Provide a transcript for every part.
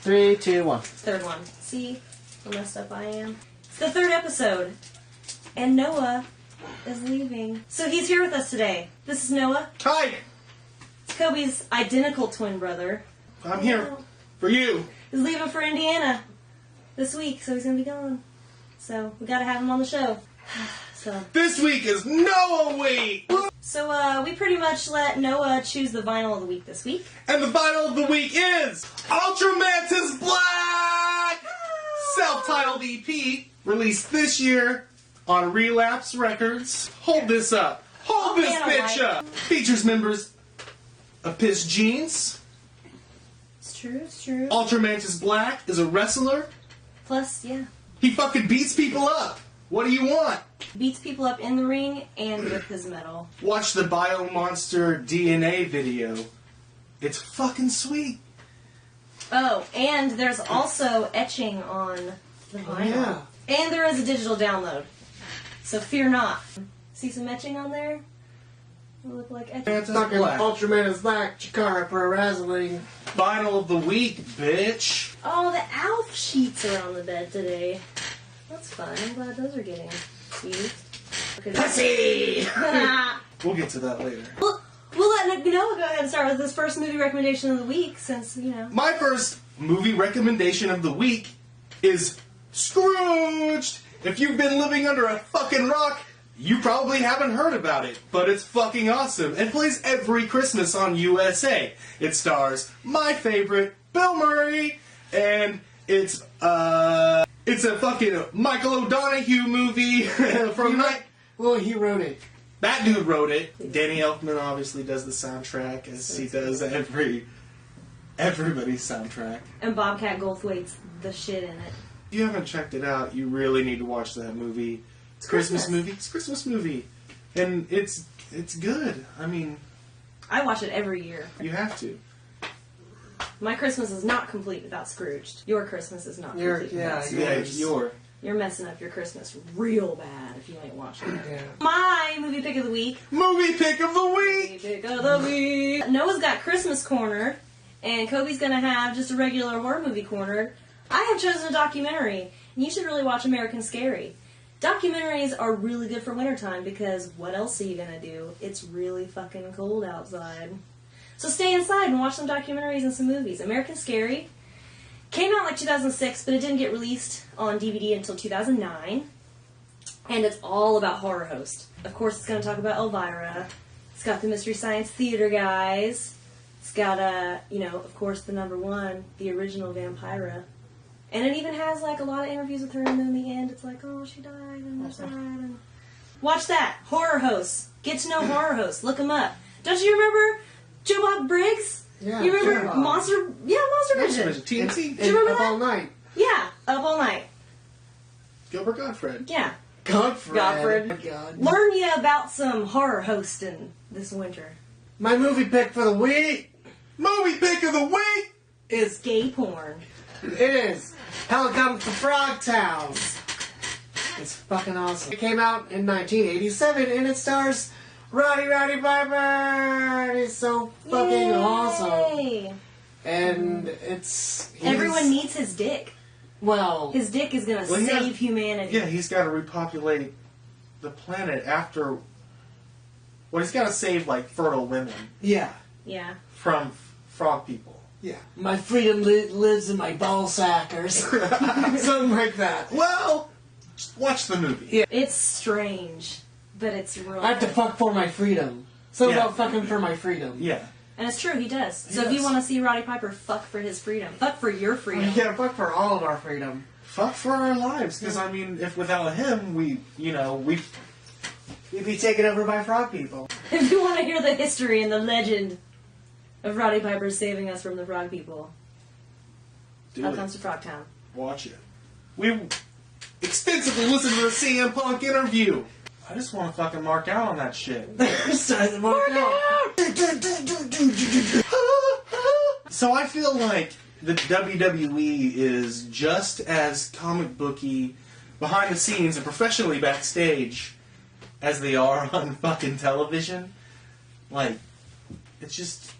Three, two, one. Third one. See how messed up I am? It's the third episode. And Noah is leaving. So he's here with us today. This is Noah. Hi! It's Kobe's identical twin brother. I'm here for you. He's leaving for Indiana this week, so he's going to be gone. So we got to have him on the show. This week is Noah Week! So we pretty much let Noah choose the vinyl of the week this week. And the vinyl of the week is Ultramantis Black! Self-titled EP, released this year on Relapse Records. Hold this up. Hold this bitch up! Features members of Piss Jeans. It's true, it's true. Ultramantis Black is a wrestler. Plus, yeah. He fucking beats people up. What do you want? Beats people up in the ring and with his metal. Watch the Biomonster DNA video. It's fucking sweet. Oh, and there's also etching on the vinyl. Yeah. And there is a digital download. So fear not. See some etching on there? It'll look like etching. Mantis Fucking Black. Ultramantis Black, Chikara Pro Wrestling. Vinyl of the week, bitch. Oh, the ALF sheets are on the bed today. That's fun. I'm glad those are getting used. Pussy! We'll get to that later. We'll let Noah go ahead and start with his first movie recommendation of the week, since, you know. My first movie recommendation of the week is Scrooged! If you've been living under a fucking rock, you probably haven't heard about it, but it's fucking awesome and plays every Christmas on USA. It stars my favorite, Bill Murray, and it's a fucking Michael O'Donoghue movie from Well, he wrote it. That dude wrote it. Danny Elfman obviously does the soundtrack, as he does everybody's soundtrack. And Bobcat Goldthwait's the shit in it. If you haven't checked it out, you really need to watch that movie. It's a Christmas movie. It's a Christmas movie. And it's good. I mean, I watch it every year. you have to. My Christmas is not complete without Scrooged. Your Christmas is not complete without Scrooged. Yeah, You're messing up your Christmas real bad if you ain't watching it. Yeah. My movie pick of the week. Movie pick of the week! Movie pick of the week. Noah's got Christmas corner, and Kobe's gonna have just a regular horror movie corner. I have chosen a documentary, and you should really watch American Scary. Documentaries are really good for wintertime because what else are you gonna do? It's really fucking cold outside. So stay inside and watch some documentaries and some movies. American Scary came out like 2006, but it didn't get released on DVD until 2009. And it's all about Horror Host. Of course, it's going to talk about Elvira. It's got the Mystery Science Theater guys. It's got, of course, the number one, the original Vampira. And it even has, like, a lot of interviews with her, and then in the end, it's like, oh, she died, and that's sad. And... Watch that. Horror Hosts. Get to know Horror Hosts. Look them up. Don't you remember Joe Bob Briggs? Yeah, You remember Joe Bob. Monster Vision? TNT. Do you remember Up that? All Night. Yeah, Up All Night. Gilbert Gottfried. Yeah. Godfred. Godfred. Oh my God. Learn you about some horror hosting this winter. My movie pick for the week Movie pick of the week! is, Gay porn. it is Helicopter to Frogtown. It's fucking awesome. It came out in 1987 and it stars Roddy Piper. It's so fucking awesome. Yay. And it's... Everyone needs his dick. Well... His dick is gonna Well, save humanity. Yeah, he's got to repopulate the planet after... Well, he's got to save, like, fertile women Yeah. Yeah. from frog people. Yeah. My freedom lives in my ball sack or something like that. Well, just watch the movie. Yeah. It's strange, but it's real. I have to fuck for my freedom. Something Yeah. about fucking for my freedom. Yeah. And it's true, he does. So if does. you want to see Roddy Piper fuck for his freedom, fuck for your freedom. Yeah, fuck for all of our freedom. Fuck for our lives, because, I mean, if without him, we'd be taken over by frog people. If you want to hear the history and the legend of Roddy Piper saving us from the frog people, Do Hell it. Comes to Frogtown. Watch it. We extensively listened to the CM Punk interview. I just want to fucking mark out on that shit. Starts to mark out. So I feel like the WWE is just as comic booky behind the scenes and professionally backstage as they are on fucking television. Like, it's just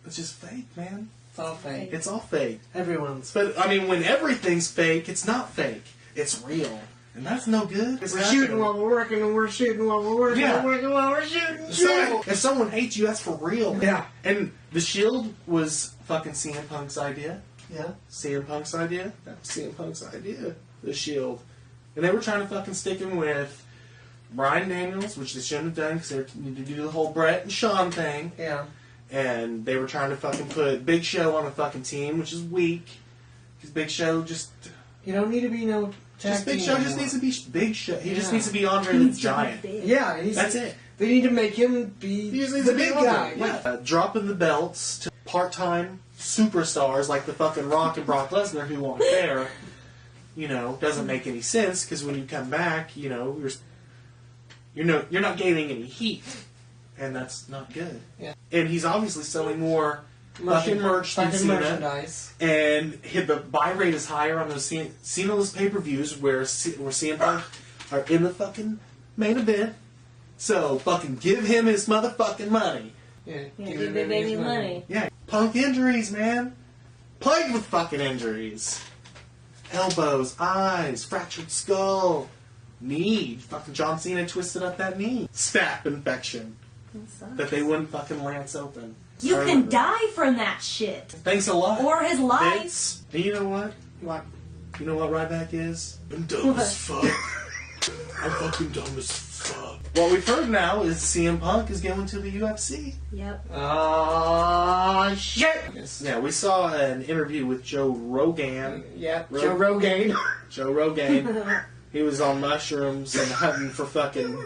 fake, man. It's all fake. It's all fake. Everyone's. But I mean, when everything's fake, it's not fake. It's real, and that's no good. We're shooting while we're working, and we're shooting while we're working, Yeah. and we're working while we're shooting. So, if someone hates you, that's for real. Yeah. And the Shield was fucking CM Punk's idea. Yeah. CM Punk's idea. That was CM Punk's idea. The Shield, and they were trying to fucking stick him with Bryan Daniels, which they shouldn't have done because they needed to do the whole Brett and Shawn thing. Yeah. And they were trying to fucking put Big Show on a fucking team, which is weak. Because Big Show just You don't need to be no tag Big team Show just anymore. needs to be Big Show. He just Yeah. needs to be Andre the Giant. Yeah, That's it. They need to make him be He just needs the to be big Andre. guy. Yeah. Dropping the belts to part-time superstars like the fucking Rock and Brock Lesnar who aren't there, doesn't make any sense because when you come back, you're not gaining any heat, and that's not good. Yeah. And he's obviously selling more fucking merch than fucking Cena. merchandise. And the buy rate is higher on those Cena-less pay-per-views where CM Punk are in the fucking main event. So fucking give him his motherfucking money. Yeah, Give the baby money. Yeah. Punk injuries, man. Plagued with fucking injuries. Elbows, eyes, fractured skull, knee. Fucking John Cena twisted up that knee. Staph infection that they wouldn't fucking lance open. You I can remember. die from that shit. Thanks a lot. Or his life. Vince. And you know what? What? You know what Ryback is? I'm dumb as fuck. I'm fucking dumb as fuck. What we've heard now is CM Punk is going to the UFC. Yep. Oh, shit! Yeah, we saw an interview with Joe Rogan. Yeah, Joe Rogan. Joe Rogan. He was on mushrooms and hunting for fucking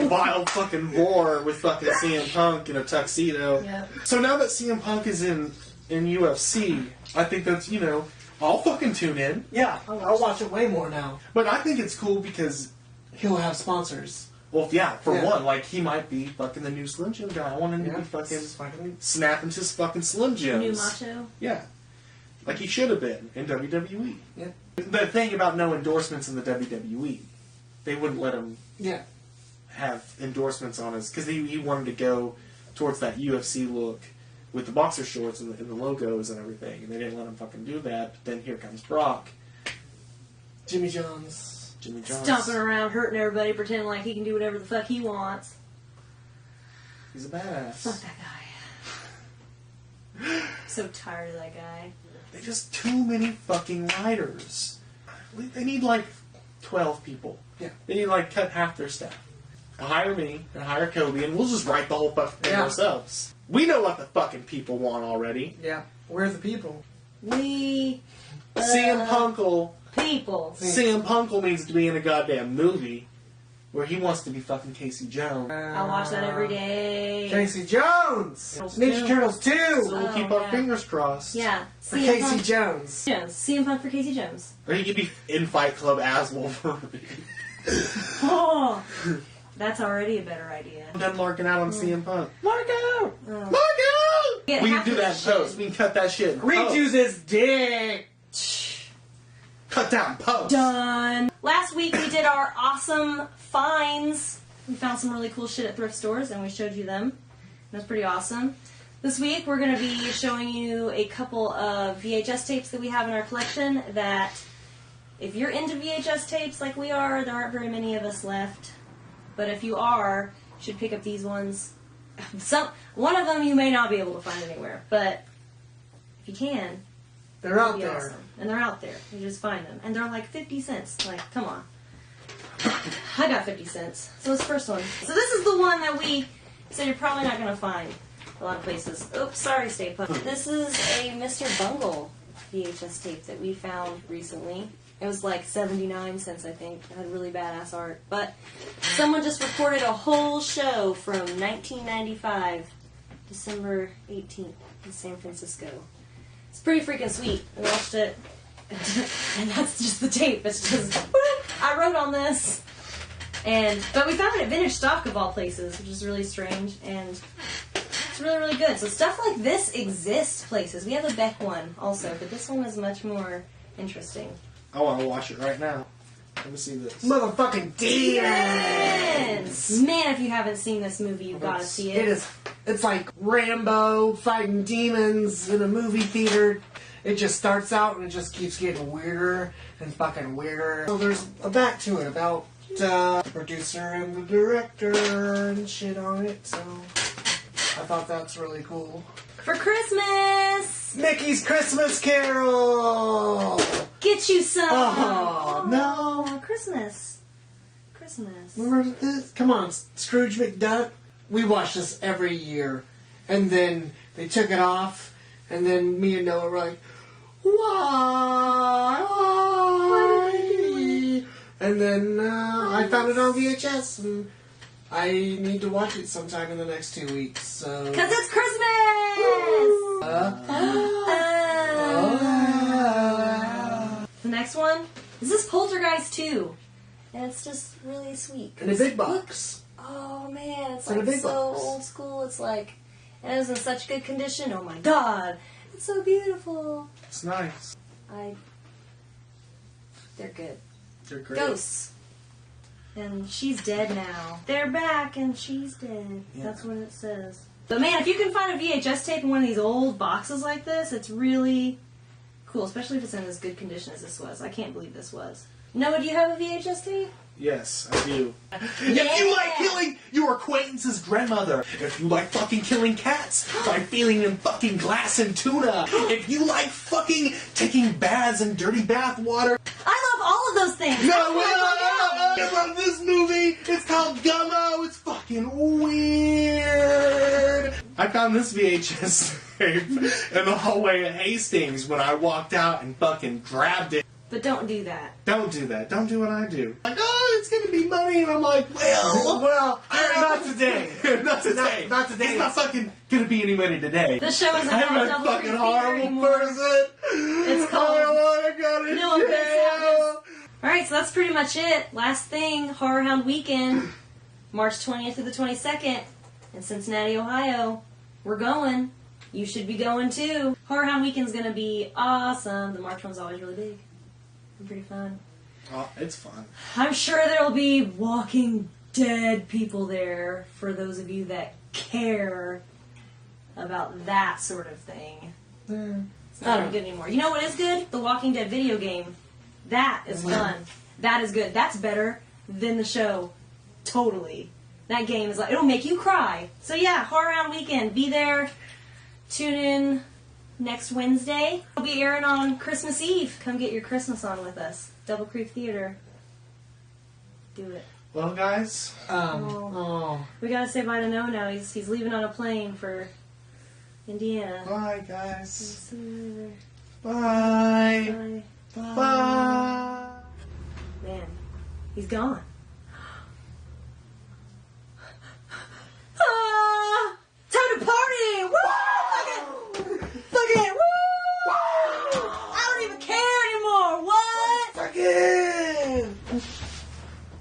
wild fucking boar with fucking CM Punk in a tuxedo. Yep. So now that CM Punk is in UFC, I think that's, I'll fucking tune in. Yeah, I'll watch it way more now. But I think it's cool because, He'll have sponsors. well, yeah, for Yeah. one, like, he might be fucking the new Slim Jim guy. I want him to be fucking snapping his fucking Slim Jims. New macho. Yeah. Like he should have been in WWE. Yeah. The thing about no endorsements in the WWE, they wouldn't let him Yeah. have endorsements on his, because he wanted to go towards that UFC look with the boxer shorts and the logos and everything, and they didn't let him fucking do that. But then here comes Brock. Jimmy John's. Jimmy John's. Stomping around, hurting everybody, pretending like he can do whatever the fuck he wants. He's a badass. Fuck that guy. So tired of that guy. They just too many fucking writers. They need like 12 people. Yeah. They need like cut half their staff. Hire me and hire Kobe, and we'll just write the whole fucking thing Yeah. ourselves. We know what the fucking people want already. Yeah. We're the people. We CM Punkle. people. CM Punkle needs to be in a goddamn movie where he wants to be fucking Casey Jones. I watch that every day. Casey Jones! Ninja Turtles 2! So we'll keep Oh, our yeah. fingers crossed. Yeah. For CM Casey Punk Jones. Jones. CM Punk for Casey Jones. Or he could be in Fight Club as Wolverine. Oh, that's already a better idea. I'm done marking out on CM Punk. Mark out! Oh. Mark out! Yeah, We can half do of that in the shit. post. We can cut that shit in Reduce post. his dick! Cut down post. Done. Last week we did our awesome finds. We found some really cool shit at thrift stores and we showed you them. That's pretty awesome. This week we're going to be showing you a couple of VHS tapes that we have in our collection that, if you're into VHS tapes like we are, there aren't very many of us left. But if you are, you should pick up these ones. One of them you may not be able to find anywhere, but if you can, They're out be there. awesome. And they're out there. You just find them. And they're like 50 cents. Like, come on. I got 50 cents. So it's the first one. So this is the one that we said you're probably not going to find a lot of places. Oops, sorry, Stay Put. This is a Mr. Bungle VHS tape that we found recently. It was like 79 cents, I think. It had really badass art. But someone just recorded a whole show from 1995 December 18th in San Francisco. It's pretty freaking sweet. I watched it, and that's just the tape. It's just, I wrote on this. But we found it at Vintage Stock of all places, which is really strange, and it's really, really good. So stuff like this exists places. We have a Beck one also, but this one is much more interesting. I want to watch it right now. Let me see this. Motherfucking demons! Man, if you haven't seen this movie, you've got to see it. It's like Rambo fighting demons in a movie theater. It just starts out and it just keeps getting weirder and fucking weirder. So there's a back to it about the producer and the director and shit on it. So I thought that's really cool. For Christmas! Mickey's Christmas Carol! Get you some! Oh, no. Christmas. Christmas. Remember this? Come on, Scrooge McDuck. We watch this every year. And then they took it off. And then me and Noah were like, why? And then I found it on VHS. And I need to watch it sometime in the next 2 weeks. So. Because it's Christmas! The next one is this Poltergeist 2. And it's just really sweet. In a big box. Oh man, it's In a like big so box. old school. It's like, and it was in such good condition. Oh my god. It's so beautiful. It's nice. They're good. They're great. Ghosts. And she's dead now. They're back and she's dead. Yeah. That's what it says. But man, if you can find a VHS tape in one of these old boxes like this, it's really cool, especially if it's in as good condition as this was. I can't believe this was. Noah, do you have a VHS tape? Yes, I do. Yeah. If you like killing your acquaintance's grandmother, if you like fucking killing cats by feeding them fucking glass and tuna, if you like fucking taking baths in dirty bath water. I love all of those things. I love this movie. It's called Gummo. It's fucking weird. I found this VHS tape in the hallway at Hastings when I walked out and fucking grabbed it. But don't do that. Don't do that. Don't do what I do. Like, oh, it's gonna be money, and I'm like, well, not today. not today. Not today. It's not fucking gonna be any money today. This show isn't I'm called a Double fucking Feature horrible anymore. person. It's called I don't wanna go to No Offense jail. Alright, so that's pretty much it. Last thing, Horror Hound Weekend, March 20th through the 22nd in Cincinnati, Ohio. We're going. You should be going too. Horror Hound Weekend's gonna be awesome. The March one's always really big. And pretty fun. Oh, it's fun. I'm sure there'll be Walking Dead people there for those of you that care about that sort of thing. It's not very good anymore. You know what is good? The Walking Dead video game. That is fun. That is good. That's better than the show. Totally. That game is like, it'll make you cry. So yeah, Horror Hound Weekend. Be there. Tune in next Wednesday. We'll be airing on Christmas Eve. Come get your Christmas on with us. Double Creek Theater. Do it. Well, guys, We gotta say bye to Noah now. He's leaving on a plane for Indiana. bye, guys. See you later. Bye. Bye. Bye. Man, he's gone.